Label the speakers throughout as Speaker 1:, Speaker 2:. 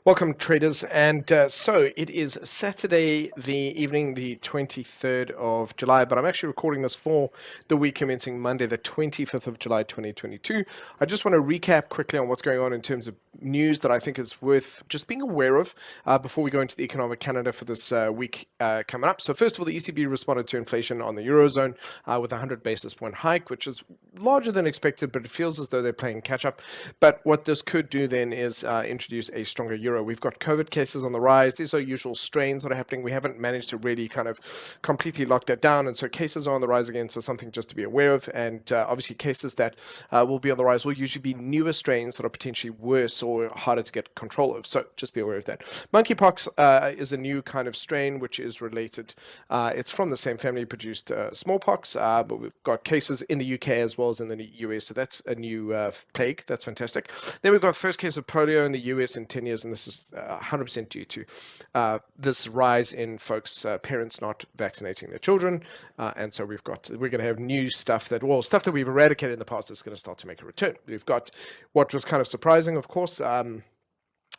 Speaker 1: Welcome, traders. And so it is Saturday, the evening, the 23rd of July, but I'm actually recording this for the week commencing Monday, the 25th of July, 2022. I just want to recap quickly on what's going on in terms of news that I think is worth just being aware of before we go into the economic calendar for this week coming up. So first of all, the ECB responded to inflation on the Eurozone with a 100 basis point hike, which is larger than expected, but it feels as though they're playing catch up. But what this could do then is introduce a stronger euro. We've got COVID cases on the rise. These are usual strains that are happening. We haven't managed to really kind of completely lock that down. And so cases are on the rise again. So something just to be aware of. And obviously cases that will be on the rise will usually be newer strains that are potentially worse or harder to get control of. So just be aware of that. Monkeypox is a new kind of strain which is related. It's from the same family produced smallpox, but we've got cases in the UK as well as in the US. So that's a new plague. That's fantastic. Then we've got first case of polio in the US in 10 years, and this is 100% due to this rise in folks, parents not vaccinating their children. And so we're going to have new stuff that we've eradicated in the past is going to start to make a return. We've got what was kind of surprising, of course,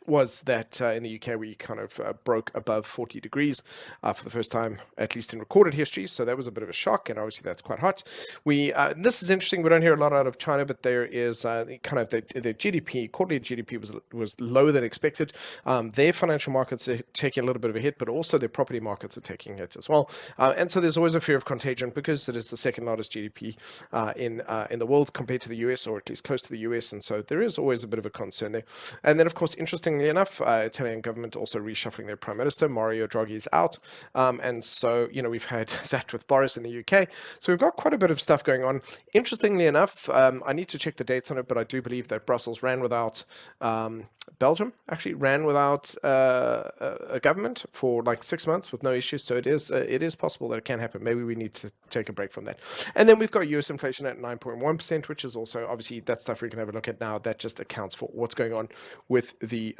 Speaker 1: was that in the UK we kind of broke above 40 degrees for the first time, at least in recorded history. So that was a bit of a shock, and obviously that's quite hot. This is interesting. We don't hear a lot out of China, but there is kind of the GDP, quarterly GDP was lower than expected. Their financial markets are taking a little bit of a hit, but also their property markets are taking a hit as well. And so there's always a fear of contagion because it is the second largest GDP in the world compared to the US, or at least close to the US. And so there is always a bit of a concern there. And then, of course, interestingly enough, Italian government also reshuffling their prime minister. Mario Draghi is out. And so, we've had that with Boris in the UK. So we've got quite a bit of stuff going on. Interestingly enough, I need to check the dates on it, but I do believe that Brussels ran without, Belgium actually ran without a government for like 6 months with no issues. So it is possible that it can happen. Maybe we need to take a break from that. And then we've got US inflation at 9.1%, which is also obviously that stuff we can have a look at now. That just accounts for what's going on with the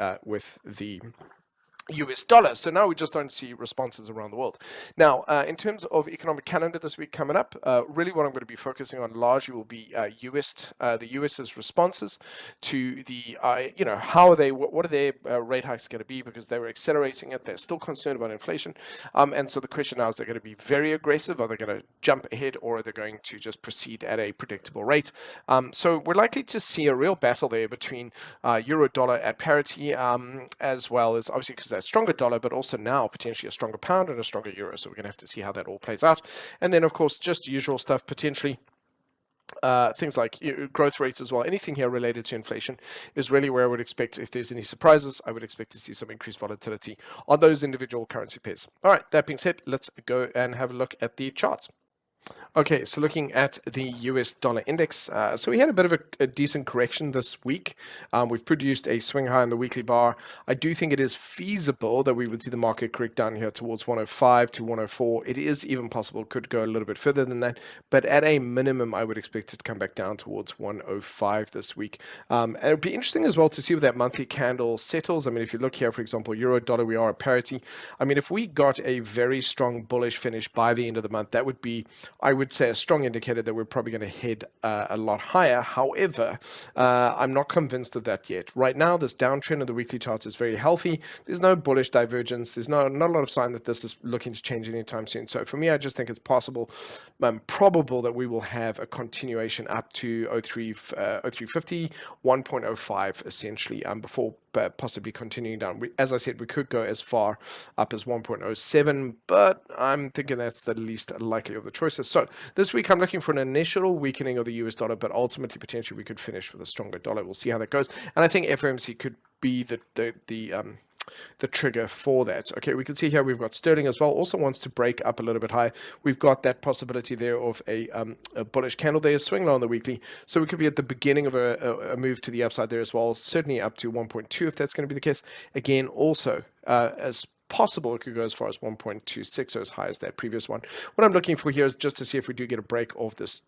Speaker 1: US dollar. So now we just don't see responses around the world. Now, in terms of economic calendar this week coming up, really what I'm going to be focusing on largely will be the US's responses to the, how are they, what are their rate hikes going to be, because they were accelerating it. They're still concerned about inflation. And so the question now is, they're going to be very aggressive. Are they going to jump ahead, or are they going to just proceed at a predictable rate? So we're likely to see a real battle there between euro dollar at parity, as well as obviously because a stronger dollar, but also now potentially a stronger pound and a stronger euro. So we're going to have to see how that all plays out. And then, of course, just usual stuff, potentially things like growth rates as well. Anything here related to inflation is really where I would expect, if there's any surprises, I would expect to see some increased volatility on those individual currency pairs. All right, that being said, let's go and have a look at the charts. Okay, so looking at the US dollar index, so we had a bit of a decent correction this week. We've produced a swing high on the weekly bar. I do think it is feasible that we would see the market correct down here towards 105 to 104. It is even possible it could go a little bit further than that, but at a minimum, I would expect it to come back down towards 105 this week. And it would be interesting as well to see where that monthly candle settles. I mean, if you look here, for example, euro dollar, we are at parity. I mean, if we got a very strong bullish finish by the end of the month, that would be, I would say, a strong indicator that we're probably going to head a lot higher. However, I'm not convinced of that yet. Right now, this downtrend of the weekly charts is very healthy. There's no bullish divergence. There's not a lot of sign that this is looking to change anytime soon. So for me, I just think it's possible, probable that we will have a continuation up to 0350, 1.05 essentially, before possibly continuing down. As I said, we could go as far up as 1.07, but I'm thinking that's the least likely of the choices. So this week I'm looking for an initial weakening of the US dollar, but ultimately potentially we could finish with a stronger dollar. We'll see how that goes. And I think FOMC could be the trigger for that. Okay, we can see here we've got sterling as well, also wants to break up a little bit high. We've got that possibility there of a bullish candle there, swing low on the weekly. So we could be at the beginning of a move to the upside there as well, certainly up to 1.2 if that's going to be the case. Again, also as possible, it could go as far as 1.26 or as high as that previous one. What I'm looking for here is just to see if we do get a break of this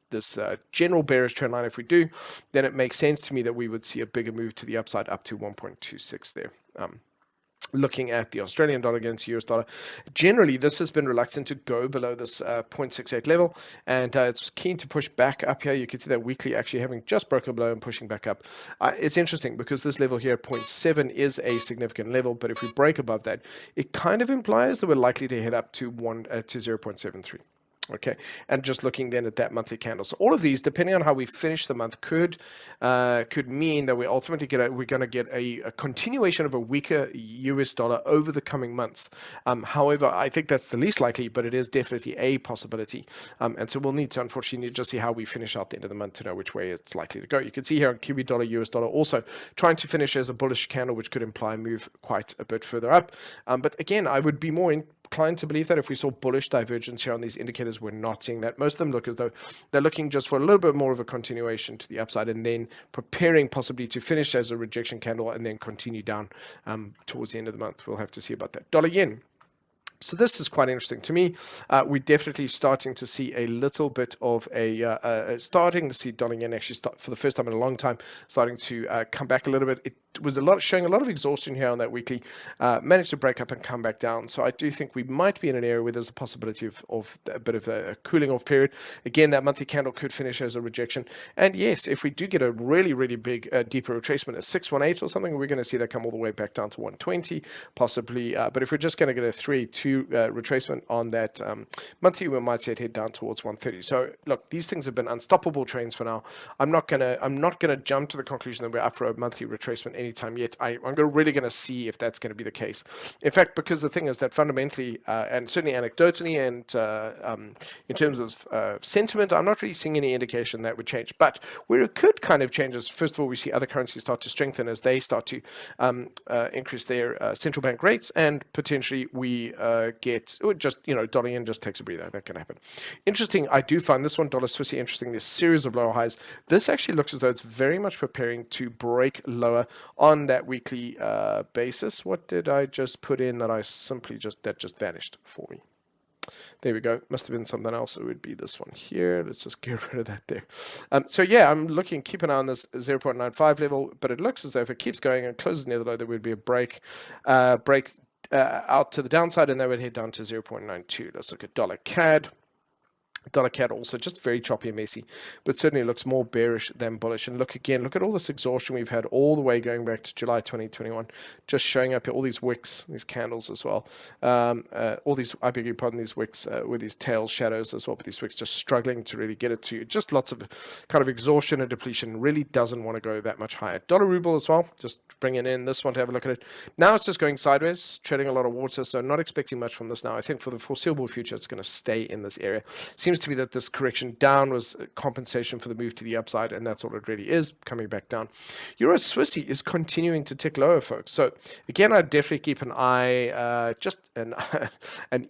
Speaker 1: general bearish trend line. If we do, then it makes sense to me that we would see a bigger move to the upside up to 1.26 there. Looking at the Australian dollar against the US dollar, generally this has been reluctant to go below this 0.68 level, and it's keen to push back up here. You can see that weekly actually having just broken below and pushing back up. It's interesting because this level here at 0.7 is a significant level, but if we break above that, it kind of implies that we're likely to head up to 0.73. Okay, and just looking then at that monthly candle. So all of these, depending on how we finish the month, could mean that we ultimately we're going to get a continuation of a weaker US dollar over the coming months. However, I think that's the least likely, but it is definitely a possibility. And so we'll need to unfortunately just see how we finish out the end of the month to know which way it's likely to go. You can see here on QB dollar, US dollar also trying to finish as a bullish candle, which could imply move quite a bit further up. But again, I would be more inclined to believe that if we saw bullish divergence here on these indicators, we're not seeing that. Most of them look as though they're looking just for a little bit more of a continuation to the upside, and then preparing possibly to finish as a rejection candle and then continue down towards the end of the month. We'll have to see about that. Dollar yen. So this is quite interesting to me. We're definitely starting to see a little bit of starting to see dollar yen actually start for the first time in a long time, starting to come back a little bit. It was showing a lot of exhaustion here on that weekly, managed to break up and come back down. So I do think we might be in an area where there's a possibility of a bit of a cooling off period. Again, that monthly candle could finish as a rejection. And yes, if we do get a really, really big, deeper retracement at 618 or something, we're going to see that come all the way back down to 120, possibly. But if we're just going to get a 3-2 retracement on that monthly, we might see it head down towards 130. So look, these things have been unstoppable trends for now. I'm not gonna jump to the conclusion that we're up for a monthly retracement anytime yet. I'm really gonna see if that's going to be the case. In fact, because the thing is that fundamentally and certainly anecdotally and in terms of sentiment, I'm not really seeing any indication that would change. But where it could kind of change is, first of all, we see other currencies start to strengthen as they start to increase their central bank rates, and potentially we dollar yen just takes a breather. That can happen. Interesting. I do find this one, dollar Swissy, interesting. This series of lower highs. This actually looks as though it's very much preparing to break lower on that weekly basis. What did I just put in that I simply just vanished for me? There we go. Must have been something else. It would be this one here. Let's just get rid of that there. So yeah, I'm looking, keep an eye on this 0.95 level, but it looks as though if it keeps going and closes near the low, there would be a break out to the downside, and they would head down to 0.92. Let's look at dollar CAD. Dollar CAD also just very choppy and messy, but certainly looks more bearish than bullish. And look at all this exhaustion we've had all the way going back to July 2021, just showing up here, all these wicks, these candles as well. All these, I beg your pardon, these wicks with these tail shadows as well, but these wicks just struggling to really get it to just lots of kind of exhaustion and depletion. Really doesn't want to go that much higher. Dollar ruble as well, just bringing in this one to have a look at it. Now it's just going sideways, treading a lot of water, so not expecting much from this now. I think for the foreseeable future, it's going to stay in this area. Seems to be that this correction down was compensation for the move to the upside, and that's all it really is, coming back down. Euro Swissy is continuing to tick lower, folks. So again, I'd definitely keep an eye, just an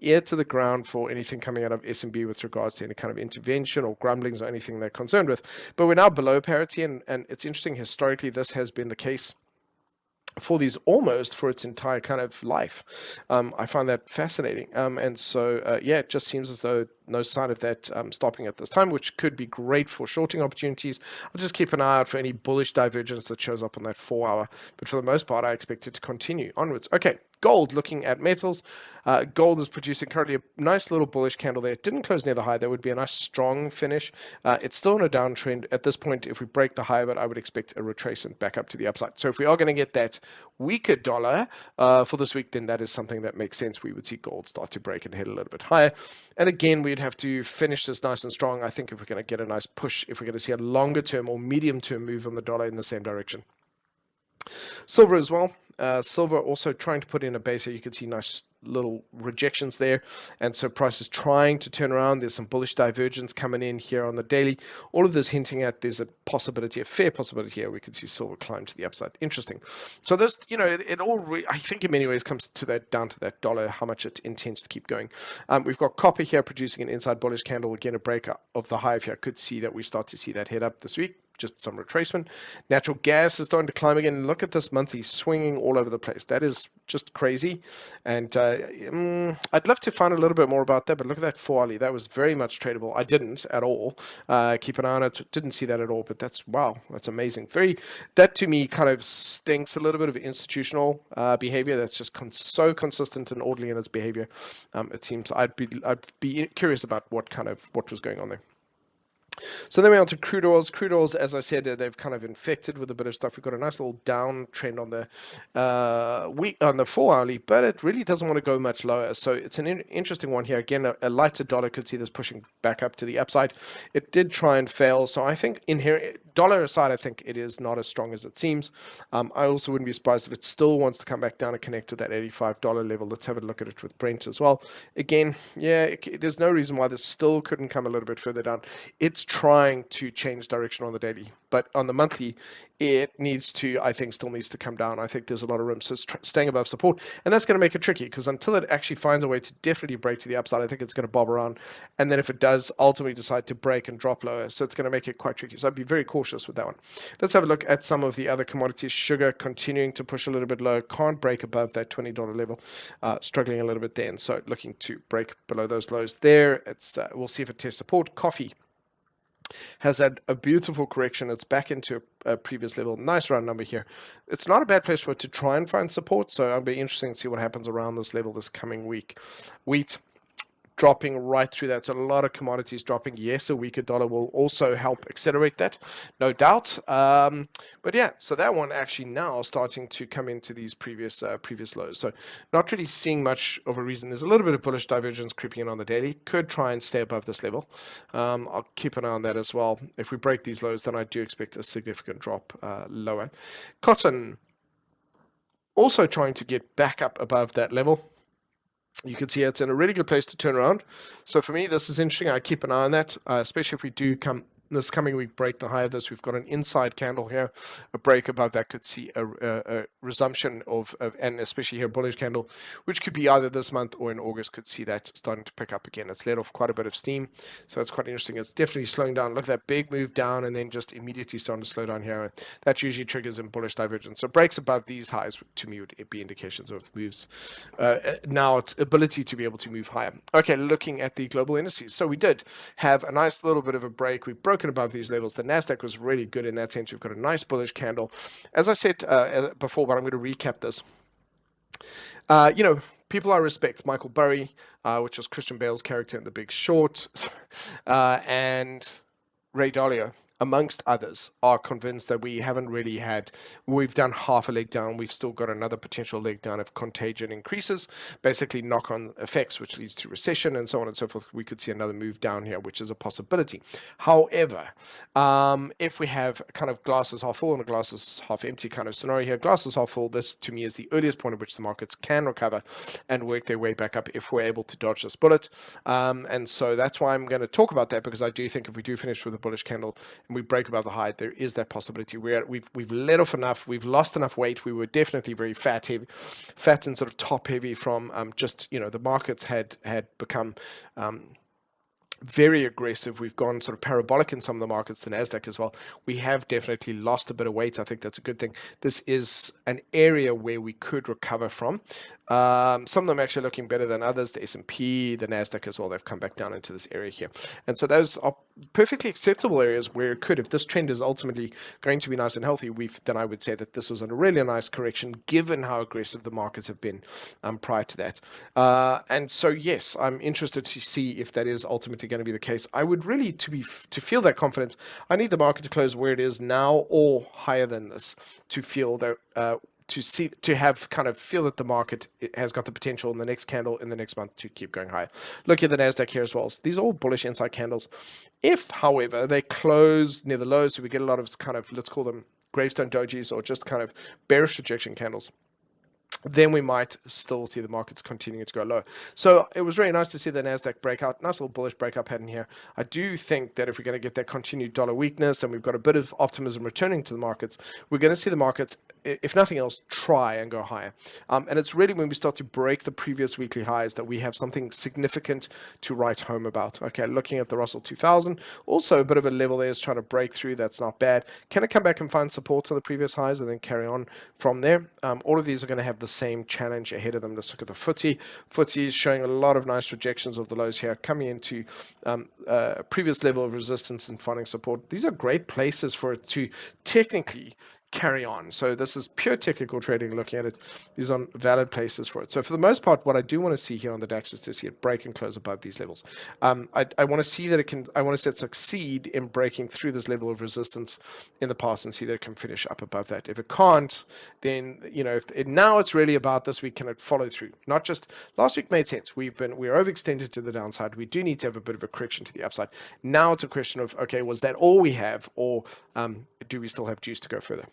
Speaker 1: ear to the ground for anything coming out of SMB with regards to any kind of intervention or grumblings or anything they're concerned with. But we're now below parity, and it's interesting, historically this has been the case for these almost for its entire kind of life. I find that fascinating. And so, yeah, it just seems as though no sign of that stopping at this time, which could be great for shorting opportunities. I'll just keep an eye out for any bullish divergence that shows up on that 4 hour. But for the most part, I expect it to continue onwards. Okay, gold, looking at metals. Gold is producing currently a nice little bullish candle there. It didn't close near the high. That would be a nice strong finish. It's still in a downtrend. At this point, if we break the high of it, I would expect a retracement back up to the upside. So if we are going to get that weaker dollar for this week, then that is something that makes sense. We would see gold start to break and head a little bit higher. And again, we'd have to finish this nice and strong. I think if we're going to get a nice push, if we're going to see a longer term or medium term move on the dollar in the same direction. Silver as well. Silver also trying to put in a base here. You can see nice little rejections there, and so price is trying to turn around. There's some bullish divergence coming in here on the daily. All of this hinting at there's a possibility, a fair possibility here we could see silver climb to the upside. Interesting. So this, it all I think in many ways comes to that, down to that dollar, how much it intends to keep going. We've got copper here producing an inside bullish candle. Again, a break of the high here. I could see that we start to see that head up this week. just some retracement. Natural gas is starting to climb again. Look at this monthly swinging all over the place. That is just crazy. And I'd love to find a little bit more about that, but look at that 4-hourly. That was very much tradable. I didn't at all. Keep an eye on it. Didn't see that at all, but that's, wow, that's amazing. That to me kind of stinks a little bit of institutional behavior that's just so consistent and orderly in its behavior. It seems I'd be curious about what was going on there. So then we're on to crude oils. Crude oils, as I said, they've kind of infected with a bit of stuff. We've got a nice little downtrend on the on the 4-hourly, but it really doesn't want to go much lower. So it's an interesting one here. Again, a lighter dollar could see this pushing back up to the upside. It did try and fail. So I think dollar aside, I think it is not as strong as it seems. I also wouldn't be surprised if it still wants to come back down and connect to that $85 level. Let's have a look at it with Brent as well. Again, yeah, there's no reason why this still couldn't come a little bit further down. It's trying to change direction on the daily, but on the monthly, it still needs to come down. I think there's a lot of room. So it's staying above support, and that's going to make it tricky because until it actually finds a way to definitely break to the upside, I think it's going to bob around. And then if it does ultimately decide to break and drop lower, so it's going to make it quite tricky. So I'd be very cautious with that one. Let's have a look at some of the other commodities. Sugar continuing to push a little bit low, can't break above that $20 level, struggling a little bit there. And so looking to break below those lows there. We'll see if it tests support. Coffee has had a beautiful correction. It's back into a previous level. Nice round number here. It's not a bad place for it to try and find support, so it'll be interesting to see what happens around this level this coming week. Wheat dropping right through that. So a lot of commodities dropping. Yes, a weaker dollar will also help accelerate that, no doubt. But yeah, so that one actually now starting to come into these previous lows. So not really seeing much of a reason. There's a little bit of bullish divergence creeping in on the daily. Could try and stay above this level. I'll keep an eye on that as well. If we break these lows, then I do expect a significant drop lower. Cotton also trying to get back up above that level. You can see it's in a really good place to turn around. So for me, this is interesting. I keep an eye on that, especially if we do this coming week break the high of this. We've got an inside candle here, a break above that could see a resumption of, and especially here bullish candle, which could be either this month or in August, could see that starting to pick up again. It's let off quite a bit of steam, so it's quite interesting. It's definitely slowing down. Look at that big move down and then just immediately starting to slow down here. That usually triggers in bullish divergence. So breaks above these highs to me would be indications of moves. Now its ability to be able to move higher. Okay, looking at the global indices. So we did have a nice little bit of a break. We've broken above these levels. The Nasdaq was really good in that sense. We've got a nice bullish candle. As I said before, but I'm going to recap this. People I respect, Michael Burry, which was Christian Bale's character in The Big Short, and Ray Dalio, amongst others, are convinced that we've done half a leg down. We've still got another potential leg down if contagion increases, basically knock-on effects, which leads to recession and so on and so forth. We could see another move down here, which is a possibility. However, if we have kind of glasses half full and a glasses half empty kind of scenario here, glasses half full, this to me is the earliest point at which the markets can recover and work their way back up if we're able to dodge this bullet. And so that's why I'm going to talk about that, because I do think if we do finish with a bullish candle, and we break above the high, there is that possibility. We've let off enough, we've lost enough weight. We were definitely very fat and sort of top heavy from the markets had become very aggressive. We've gone sort of parabolic in some of the markets, the Nasdaq as well. We have definitely lost a bit of weight. I think that's a good thing. This is an area where we could recover from. Some of them actually looking better than others. The S&P, the Nasdaq as well, they've come back down into this area here. And so those are perfectly acceptable areas where it could, if this trend is ultimately going to be nice and healthy, then I would say that this was a really nice correction given how aggressive the markets have been prior to that. And so, yes, I'm interested to see if that is ultimately going to be the case. I would really, to feel that confidence, I need the market to close where it is now or higher than this to feel that feel that the market has got the potential in the next candle in the next month to keep going higher. Look at the Nasdaq here as well. So these are all bullish inside candles. If, however, they close near the lows, so we get a lot of kind of, let's call them gravestone dojis or just kind of bearish rejection candles, then we might still see the markets continuing to go low. So it was really nice to see the Nasdaq breakout, nice little bullish breakout pattern here. I do think that if we're going to get that continued dollar weakness and we've got a bit of optimism returning to the markets, we're going to see the markets, if nothing else, try and go higher. And it's really when we start to break the previous weekly highs that we have something significant to write home about. Okay, looking at the Russell 2000, also a bit of a level there is trying to break through. That's not bad. Can it come back and find support on the previous highs and then carry on from there? All of these are going to have the same challenge ahead of them. Let's look at the FTSE. FTSE is showing a lot of nice rejections of the lows here, coming into previous level of resistance and finding support. These are great places for it to technically carry on. So this is pure technical trading looking at it. These are valid places for it. So for the most part, what I do want to see here on the DAX is to see it break and close above these levels. I want to see that it can, I want to see it succeed in breaking through this level of resistance in the past and see that it can finish up above that. If it can't, then, you know, now it's really about this week, can it follow through? Not just, last week made sense. We're overextended to the downside. We do need to have a bit of a correction to the upside. Now it's a question of, okay, was that all we have, or do we still have juice to go further?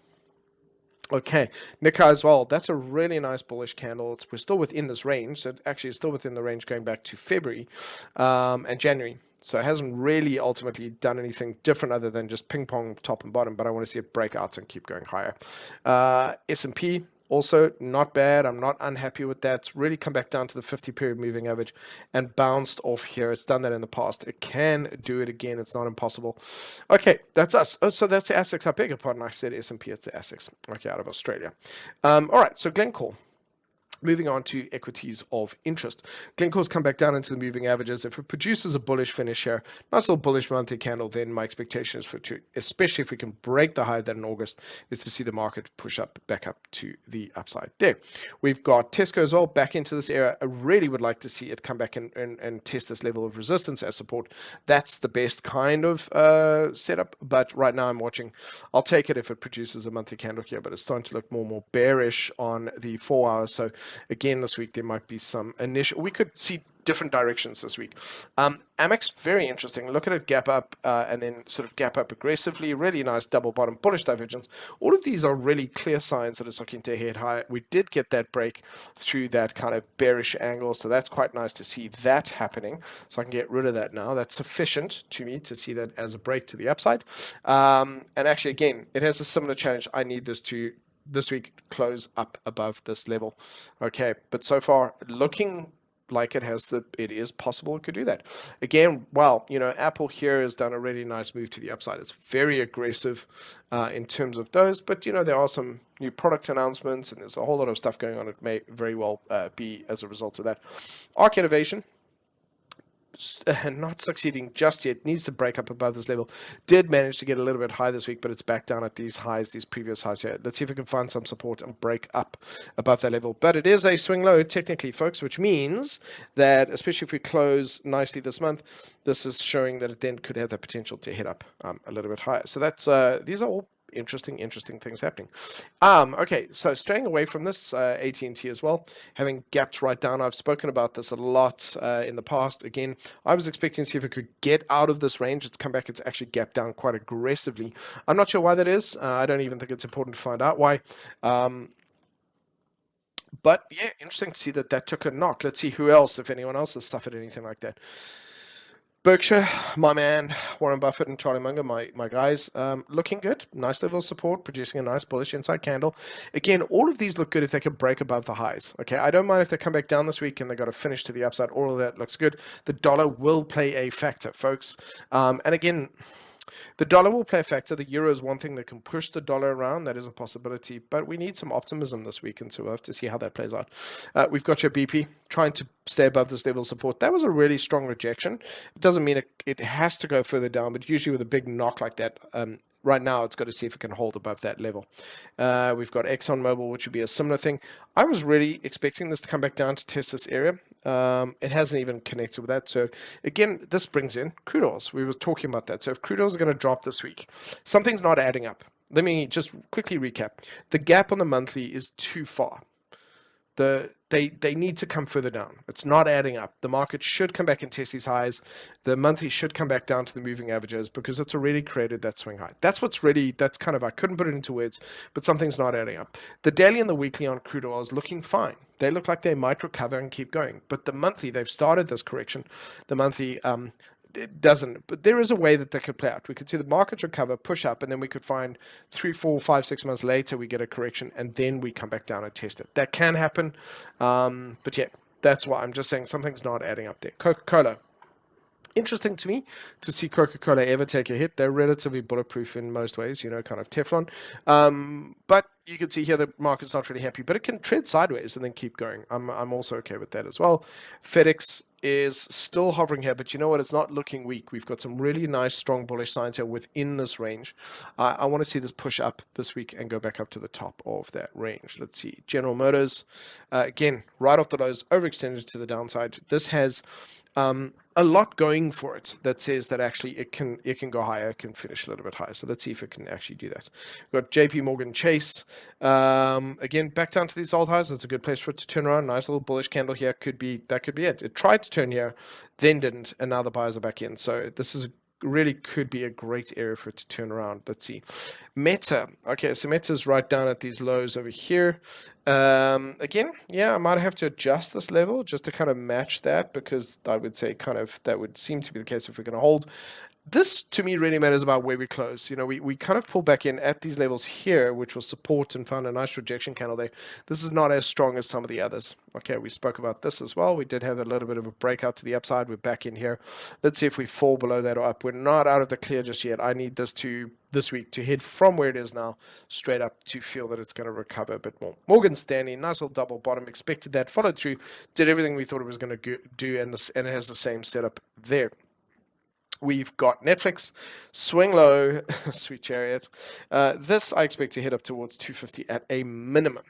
Speaker 1: Okay, Nikkei as well. That's a really nice bullish candle. We're still within this range. So actually, it's still within the range going back to February and January. So it hasn't really ultimately done anything different other than just ping pong top and bottom. But I want to see it break out and keep going higher. S&P. Also, not bad. I'm not unhappy with that. It's really come back down to the 50-period moving average and bounced off here. It's done that in the past. It can do it again. It's not impossible. Okay, that's us. Oh, so that's the ASX. I beg your pardon. I said S&P. It's the ASX. Okay, out of Australia. All right, so Glencore. Moving on to equities of interest. Glencore's come back down into the moving averages. If it produces a bullish finish here, nice little bullish monthly candle, then my expectation is for it to, especially if we can break the high that in August, is to see the market push up back up to the upside there. We've got Tesco as well back into this area. I really would like to see it come back and test this level of resistance as support. That's the best kind of setup, but right now I'm watching. I'll take it if it produces a monthly candle here, but it's starting to look more and more bearish on the 4 hours. So again, this week there might be some initial, we could see different directions this week. Amex, very interesting. Look at it gap up and then sort of gap up aggressively. Really nice double bottom bullish divergence. All of these are really clear signs that it's looking to head higher. We did get that break through that kind of bearish angle, so that's quite nice to see that happening. So I can get rid of that now. That's sufficient to me to see that as a break to the upside. And actually, again, it has a similar challenge. I need this to this week close up above this level. Okay, but so far looking like it is possible it could do that. Again, well, you know, Apple here has done a really nice move to the upside. It's very aggressive in terms of those, but you know, there are some new product announcements and there's a whole lot of stuff going on. It may very well be as a result of that. ARC Innovation, not succeeding just yet, needs to break up above this level. Did manage to get a little bit high this week, but it's back down at these highs, these previous highs here. Let's see if we can find some support and break up above that level. But it is a swing low technically, folks, which means that especially if we close nicely this month, this is showing that it then could have the potential to hit up a little bit higher. So that's these are all interesting things happening. Okay, so staying away from this, AT&T as well, having gapped right down. I've spoken about this a lot in the past. Again, I was expecting to see if it could get out of this range. It's come back. It's actually gapped down quite aggressively. I'm not sure why that is. I don't even think it's important to find out why. But yeah, interesting to see that took a knock. Let's see who else, if anyone else has suffered anything like that. Berkshire, my man, Warren Buffett and Charlie Munger, my guys, looking good. Nice level of support, producing a nice bullish inside candle. Again, all of these look good if they can break above the highs. Okay, I don't mind if they come back down this week and they got to finish to the upside. All of that looks good. The dollar will play a factor, folks. And again, the dollar will play a factor. The euro is one thing that can push the dollar around. That is a possibility. But we need some optimism this week, and so we'll have to see how that plays out. We've got your BP trying to stay above this level of support. That was a really strong rejection. It doesn't mean it has to go further down, but usually with a big knock like that, right now it's got to see if it can hold above that level. We've got ExxonMobil, which would be a similar thing. I was really expecting this to come back down to test this area. It hasn't even connected with that. So again, this brings in crude oils. We were talking about that. So if crude oils are going to drop this week, something's not adding up. Let me just quickly recap. The gap on the monthly is too far. They need to come further down. It's not adding up. The market should come back and test these highs. The monthly should come back down to the moving averages because it's already created that swing high. That's kind of, I couldn't put it into words, but something's not adding up. The daily and the weekly on crude oil is looking fine. They look like they might recover and keep going. But the monthly, they've started this correction. The monthly, it doesn't, but there is a way that could play out. We could see the markets recover, push up, and then we could find 3, 4, 5, 6 months later we get a correction, and then we come back down and test it. That can happen, but yeah, that's why I'm just saying something's not adding up there. Coca-Cola. Interesting to me to see Coca-Cola ever take a hit. They're relatively bulletproof in most ways, kind of Teflon. But you can see here the market's not really happy, but it can tread sideways and then keep going. I'm also okay with that as well. FedEx is still hovering here, but you know what? It's not looking weak. We've got some really nice, strong bullish signs here within this range. I want to see this push up this week and go back up to the top of that range. Let's see. General Motors, again, right off the lows, overextended to the downside. This has a lot going for it that says that actually it can go higher, it can finish a little bit higher. So let's see if it can actually do that. We've got JP Morgan Chase. Again, back down to these old highs. That's a good place for it to turn around. Nice little bullish candle here. That could be it. It tried to turn here, then didn't, and now the buyers are back in. So this is really could be a great area for it to turn around. Let's see. Meta. Okay, so Meta's right down at these lows over here. Again, yeah, I might have to adjust this level just to kind of match that, because I would say kind of that would seem to be the case if we're going to hold. This, to me, really matters about where we close. We kind of pull back in at these levels here, which was support, and found a nice rejection candle there. This is not as strong as some of the others. Okay, we spoke about this as well. We did have a little bit of a breakout to the upside. We're back in here. Let's see if we fall below that or up. We're not out of the clear just yet. I need this week to head from where it is now straight up to feel that it's going to recover a bit more. Morgan Stanley, nice little double bottom. Expected that, followed through, did everything we thought it was going to do, and it has the same setup there. We've got Netflix, swing low, sweet chariot. This I expect to hit up towards 250 at a minimum.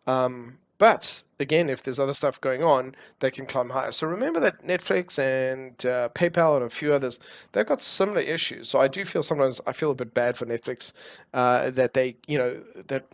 Speaker 1: But again, if there's other stuff going on, they can climb higher. So remember that Netflix and PayPal and a few others, they've got similar issues. So I do feel sometimes I feel a bit bad for Netflix that they, that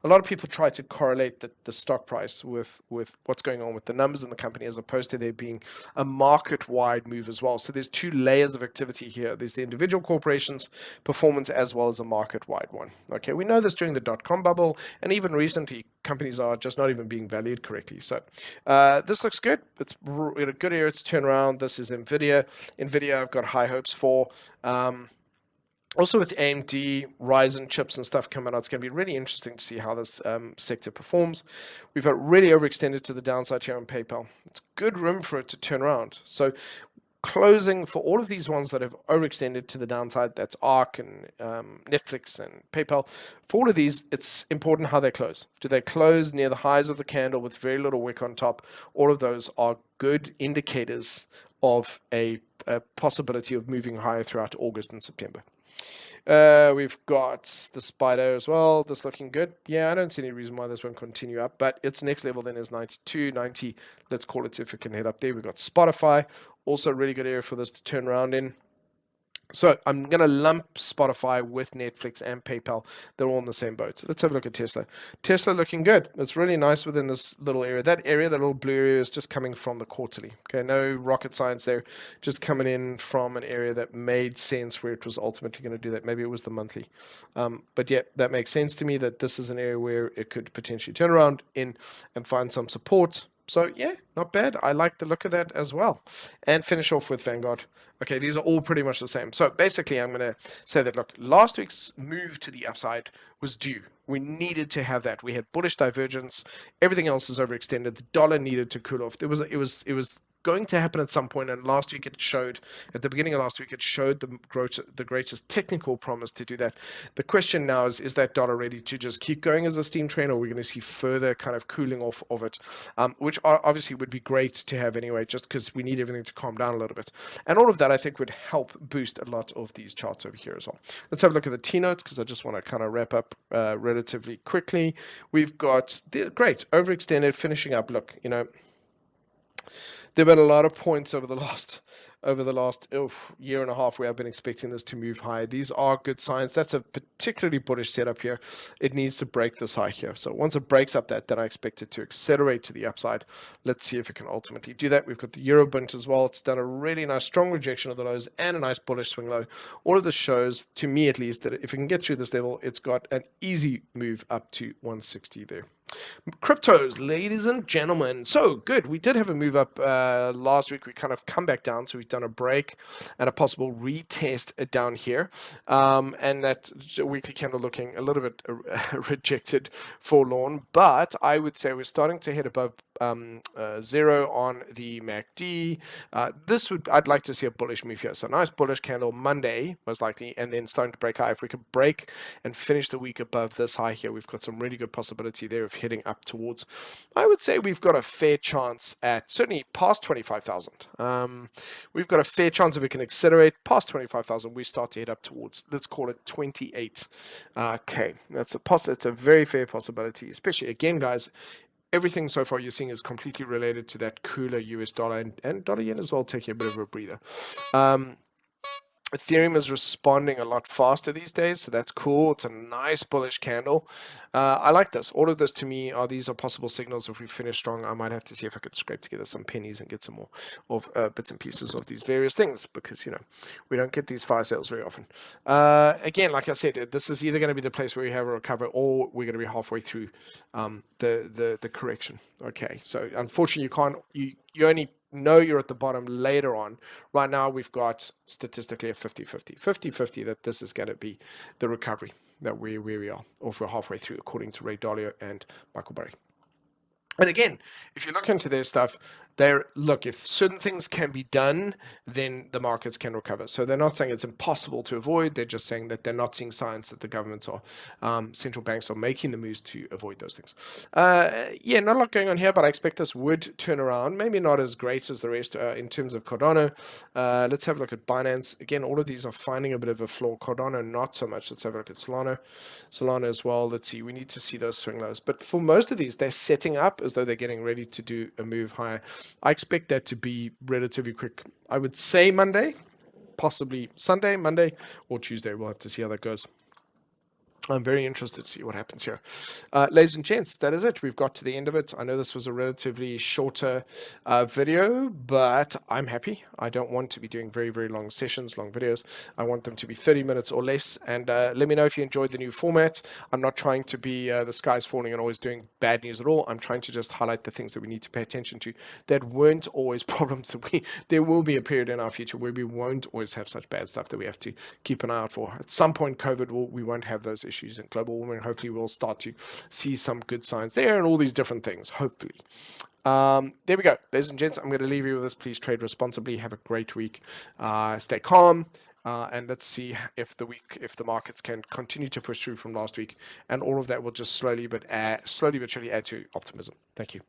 Speaker 1: a lot of people try to correlate the stock price with what's going on with the numbers in the company, as opposed to there being a market-wide move as well. So there's two layers of activity here. There's the individual corporations' performance as well as a market-wide one. Okay, we know this during the dot-com bubble, and even recently, companies are just not even being valued correctly. So this looks good. It's in a good area to turn around. This is NVIDIA. NVIDIA I've got high hopes for. Also with AMD, Ryzen chips and stuff coming out, it's going to be really interesting to see how this sector performs. We've got really overextended to the downside here on PayPal. It's good room for it to turn around. So closing for all of these ones that have overextended to the downside, that's ARK and Netflix and PayPal. For all of these, it's important how they close. Do they close near the highs of the candle with very little wick on top? All of those are good indicators of a possibility of moving higher throughout August and September. We've got the spider as well. This looking good. Yeah, I don't see any reason why this won't continue up, but its next level then is 92, 90. Let's call it if it can head up there. We've got Spotify, also a really good area for this to turn around in. So I'm going to lump Spotify with Netflix and PayPal. They're all in the same boat. So let's have a look at Tesla. Tesla looking good. It's really nice within this little area. That area, the little blue area, is just coming from the quarterly. Okay, no rocket science there. Just coming in from an area that made sense where it was ultimately going to do that. Maybe it was the monthly. But yeah, that makes sense to me that this is an area where it could potentially turn around in and find some support. So yeah, not bad. I like the look of that as well. And finish off with Vanguard. Okay, these are all pretty much the same. So basically, I'm going to say that, look, last week's move to the upside was due. We needed to have that. We had bullish divergence. Everything else is overextended. The dollar needed to cool off. It was going to happen at some point, and last week it showed, at the beginning of last week, it showed the greatest technical promise to do that. The question now is that dollar ready to just keep going as a steam train, or are we going to see further kind of cooling off of it, which obviously would be great to have anyway, just because we need everything to calm down a little bit. And all of that, I think, would help boost a lot of these charts over here as well. Let's have a look at the T-notes, because I just want to kind of wrap up relatively quickly. We've got, great, overextended, finishing up. Look, there have been a lot of points over the last over the last year and a half where I've been expecting this to move higher. These are good signs. That's a particularly bullish setup here. It needs to break this high here. So once it breaks up that, then I expect it to accelerate to the upside. Let's see if it can ultimately do that. We've got the Euro Bunt as well. It's done a really nice strong rejection of the lows and a nice bullish swing low. All of this shows, to me at least, that if it can get through this level, it's got an easy move up to 160 there. Cryptos, ladies and gentlemen. So good. We did have a move up last week. We kind of come back down. So we've done a break and a possible retest down here. And that weekly candle looking a little bit rejected, forlorn. But I would say we're starting to hit above 0 on the MACD. I'd like to see a bullish move here. So nice bullish candle Monday, most likely, and then starting to break high. If we could break and finish the week above this high here, we've got some really good possibility there of heading up towards, I would say we've got a fair chance at certainly past 25,000. We've got a fair chance if we can accelerate past 25,000, we start to head up towards, let's call it 28. Okay, it's a very fair possibility, especially again, guys. Everything so far you're seeing is completely related to that cooler US dollar and dollar yen as well, taking a bit of a breather. Ethereum is responding a lot faster these days, so that's cool. It's a nice bullish candle. I like this. All of this to me these are possible signals. If we finish strong, I might have to see if I could scrape together some pennies and get some more of bits and pieces of these various things, because we don't get these fire sales very often. Again, like I said, this is either going to be the place where we have a recovery, or we're going to be halfway through the correction. Okay, so unfortunately you only know you're at the bottom later on. Right now we've got statistically a 50-50 that this is going to be the recovery that where we are, or if we're halfway through, according to Ray Dalio and Michael Burry. And again, if you look into their stuff, if certain things can be done, then the markets can recover. So they're not saying it's impossible to avoid. They're just saying that they're not seeing signs that the governments or central banks are making the moves to avoid those things. Yeah, not a lot going on here, but I expect this would turn around. Maybe not as great as the rest in terms of Cardano. Let's have a look at Binance. Again, all of these are finding a bit of a flaw. Cardano, not so much. Let's have a look at Solana. Solana as well. Let's see. We need to see those swing lows. But for most of these, they're setting up as though they're getting ready to do a move higher. I expect that to be relatively quick. I would say Monday, possibly Sunday, Monday, or Tuesday. We'll have to see how that goes. I'm very interested to see what happens here. Ladies and gents, that is it. We've got to the end of it. I know this was a relatively shorter video, but I'm happy. I don't want to be doing very, very long sessions, long videos. I want them to be 30 minutes or less. And let me know if you enjoyed the new format. I'm not trying to be the sky's falling and always doing bad news at all. I'm trying to just highlight the things that we need to pay attention to that weren't always problems. There will be a period in our future where we won't always have such bad stuff that we have to keep an eye out for. At some point, we won't have those issues. In global warming. Hopefully we'll start to see some good signs there and all these different things, hopefully. There we go, ladies and gents. I'm going to leave you with this. Please trade responsibly. Have a great week. Stay calm, and let's see if the markets can continue to push through from last week, and all of that will just slowly but surely add to optimism. Thank you.